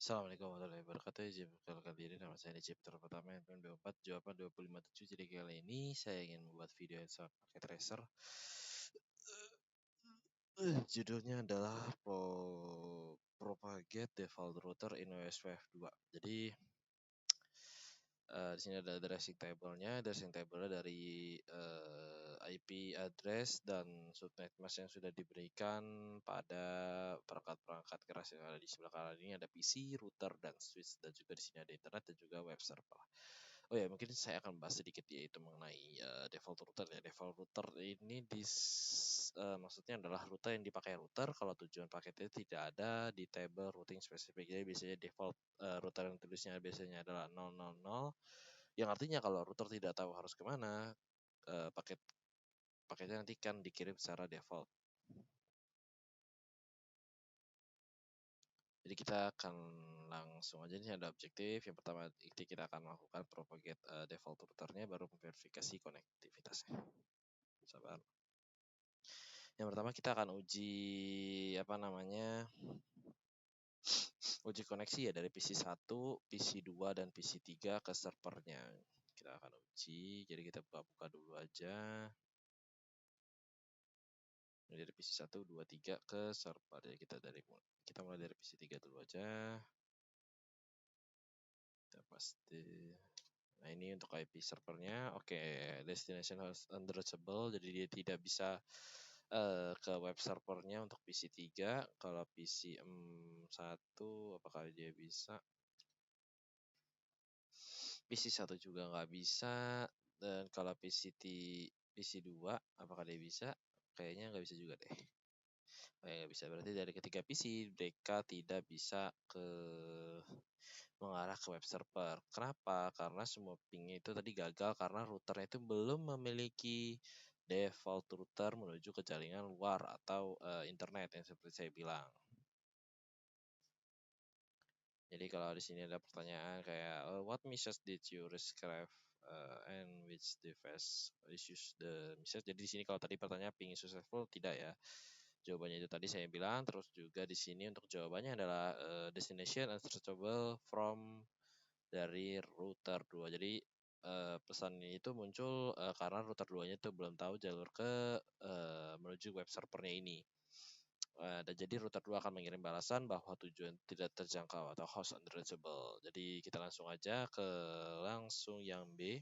Assalamualaikum warahmatullahi wabarakatuh. Izin perkenalkan diri, nama saya Najib pertama handphone B4 jawaban 257. Jadi kali ini saya ingin membuat video yang sangat pakai tracer. Judulnya adalah Propagate Default Router in OSPF 2. Jadi di sini ada addressing table-nya. Addressing table dari IP address dan subnet mask yang sudah diberikan pada perangkat-perangkat keras yang ada di sebelah kanan ini. Ada PC, router, dan switch, dan juga di sini ada internet dan juga web server. Oh ya, mungkin saya akan bahas sedikit yaitu mengenai default router ya. Default router ini maksudnya adalah router yang dipakai router kalau tujuan paketnya tidak ada di table routing spesifik. Jadi biasanya default router yang tulisnya biasanya adalah 000, yang artinya kalau router tidak tahu harus kemana, paketnya nanti kan dikirim secara default. Jadi kita akan langsung aja, ini ada objektif. Yang pertama kita akan melakukan propagate default routernya, baru memverifikasi konektivitasnya. Sabar. Yang pertama kita akan uji uji koneksi ya dari PC1, PC2 dan PC3 ke servernya. Kita akan uji. Jadi kita buka-buka dulu aja. Dari PC 1, 2, 3 ke server. Jadi kita mulai dari PC 3 dulu aja. Kita pasti. Nah, ini untuk IP servernya. Oke, destination host unreachable, jadi dia tidak bisa ke web servernya untuk PC 3. Kalau PC 1 apakah dia bisa? PC 1 juga nggak bisa. Dan kalau PC 2 apakah dia bisa? Kayaknya nggak bisa juga deh. Nggak bisa, berarti dari ketiga PC mereka tidak bisa mengarah ke web server. Kenapa? Karena semua pingnya itu tadi gagal karena routernya itu belum memiliki default router menuju ke jaringan luar atau internet yang seperti saya bilang. Jadi kalau di sini ada pertanyaan kayak what message did you describe and which device issues the message. Jadi di sini kalau tadi pertanyaan ping successful, tidak ya. Jawabannya itu tadi saya bilang. Terus juga di sini untuk jawabannya adalah destination unsearchable from dari router 2. Jadi pesan ini itu muncul karena router 2-nya itu belum tahu jalur ke menuju web servernya ini. Dan jadi router 2 akan mengirim balasan bahwa tujuan tidak terjangkau atau host unreachable. Jadi kita langsung aja ke yang B.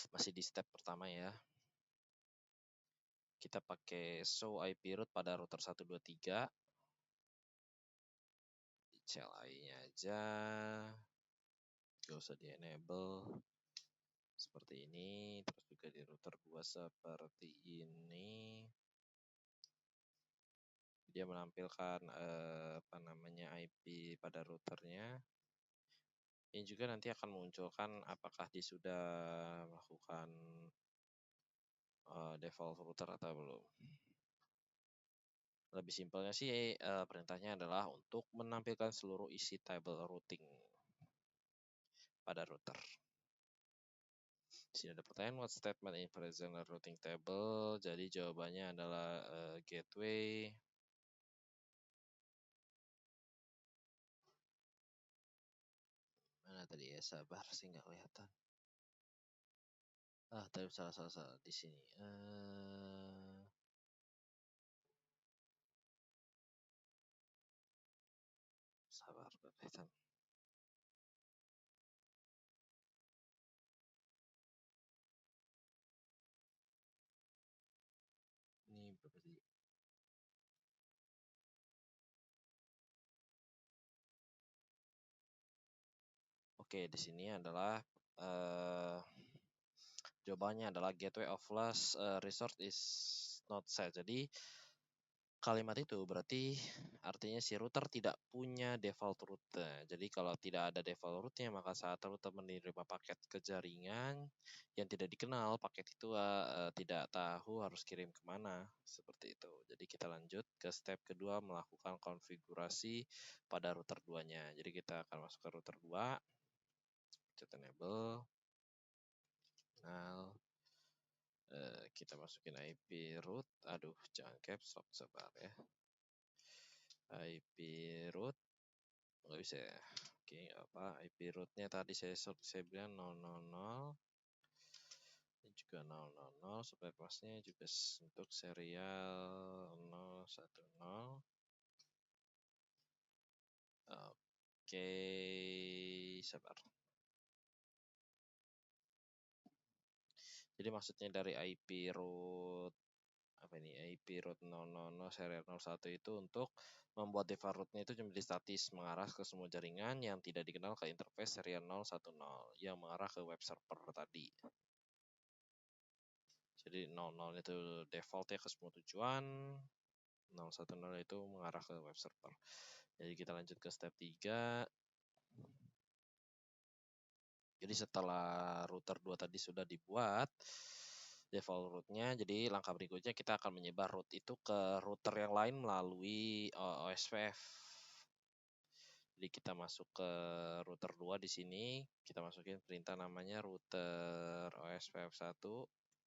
Masih di step pertama ya. Kita pakai show IP route pada router 123. Di CLI-nya aja. Gak usah di enable. Seperti ini. Terus juga di router 2 seperti ini. Dia menampilkan IP pada routernya. Ini juga nanti akan mengunculkan apakah dia sudah melakukan default router atau belum. Lebih simpelnya sih perintahnya adalah untuk menampilkan seluruh isi table routing pada router. Di sini ada pertanyaan what statement in present routing table. Jadi jawabannya adalah gateway. Mana tadi ya, sabar sih nggak kelihatan. Tadi salah di sini. Sabar, nggak kelihatan. Ini berapa sih? Oke, di sini adalah jawabannya adalah gateway of last resort is not set. Jadi kalimat itu berarti artinya si router tidak punya default route. Jadi kalau tidak ada default route-nya, maka saat router menerima paket ke jaringan yang tidak dikenal, paket itu tidak tahu harus kirim kemana. Seperti itu. Jadi kita lanjut ke step kedua, melakukan konfigurasi pada router 2-nya. Jadi kita akan masuk ke router 2. Chat enable. Nah, kita masukin IP root. Aduh, jangan caps lock, sabar ya. IP root nggak bisa ya. Oke, nggak apa. IP rootnya tadi saya bilang 000. Ini juga 000 supaya pasnya juga untuk serial 010. Oke, sabar. Jadi maksudnya dari IP root apa ini IP root 000 serial 01 itu untuk membuat default rootnya itu menjadi statis mengarah ke semua jaringan yang tidak dikenal ke interface serial 010 yang mengarah ke web server tadi. Jadi 00 itu default ya ke semua tujuan, 010 itu mengarah ke web server. Jadi kita lanjut ke step 3. Jadi setelah router 2 tadi sudah dibuat default rootnya, jadi langkah berikutnya kita akan menyebar root itu ke router yang lain melalui OSPF. Jadi kita masuk ke router 2 di sini, kita masukin perintah namanya router OSPF 1.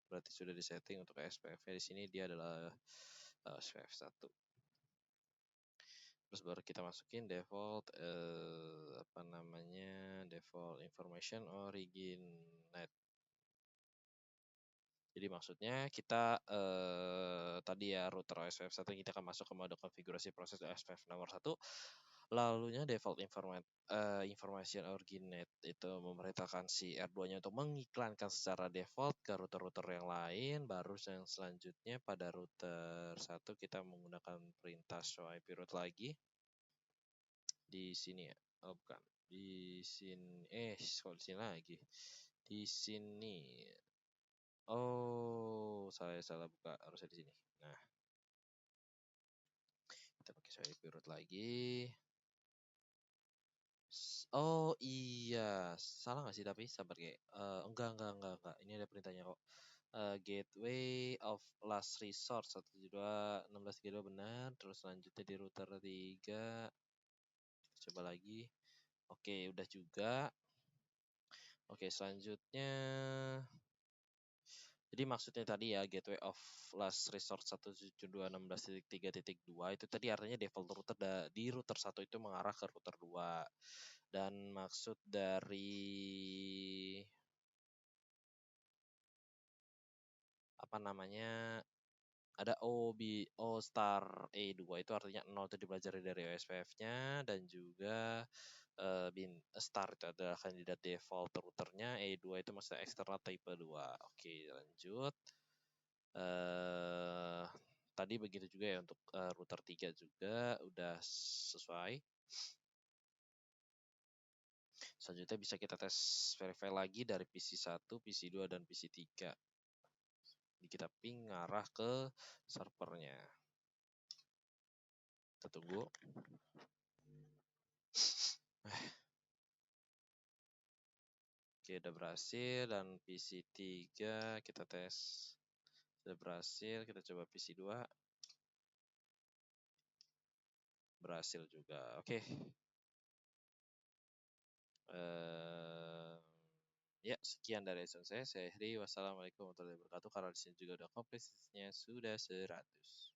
Berarti sudah disetting untuk OSPF-nya di sini dia adalah OSPF 1. Terus baru kita masukin default default information origin net. Jadi maksudnya kita tadi ya router OSPF 1 kita akan masuk ke mode konfigurasi proses OSPF nomor 1. Lalunya default information origin net itu memerintahkan si R2-nya untuk mengiklankan secara default ke router-router yang lain. Baru yang selanjutnya pada router 1 kita menggunakan perintah show IP route lagi. Di sini ya. Oh bukan. Di sini kok di sini lagi. Di sini. Oh, salah buka harusnya di sini. Nah, kita pakai show IP route lagi. Oh iya, salah nggak sih tapi sabar kayak enggak. Ini ada perintahnya kok. Gateway of last resort 172.1632 benar. Terus selanjutnya di router 3. Coba lagi. Oke, udah juga. Oke, selanjutnya. Jadi maksudnya tadi ya gateway of last resort 172.16.3.2 itu tadi artinya default router di router 1 itu mengarah ke router 2. Dan maksud dari apa namanya ada O star E2 itu artinya 0 itu dipelajari dari OSPF-nya dan juga star itu adalah kandidat default routernya, E2 itu maksudnya eksternal type 2. Oke, lanjut. Tadi begitu juga ya untuk router 3 juga udah sesuai. Selanjutnya bisa kita tes verify lagi dari PC 1, PC 2 dan PC 3. Jadi kita ping ngarah ke servernya. Kita tunggu. Oke, udah berhasil dan PC 3 kita tes. Sudah berhasil, kita coba PC 2. Berhasil juga. Oke. Ya, sekian dari lesson saya. Saya Heri. Wassalamualaikum warahmatullahi wabarakatuh. Karena di sini juga udah kompleksitasnya sudah 100.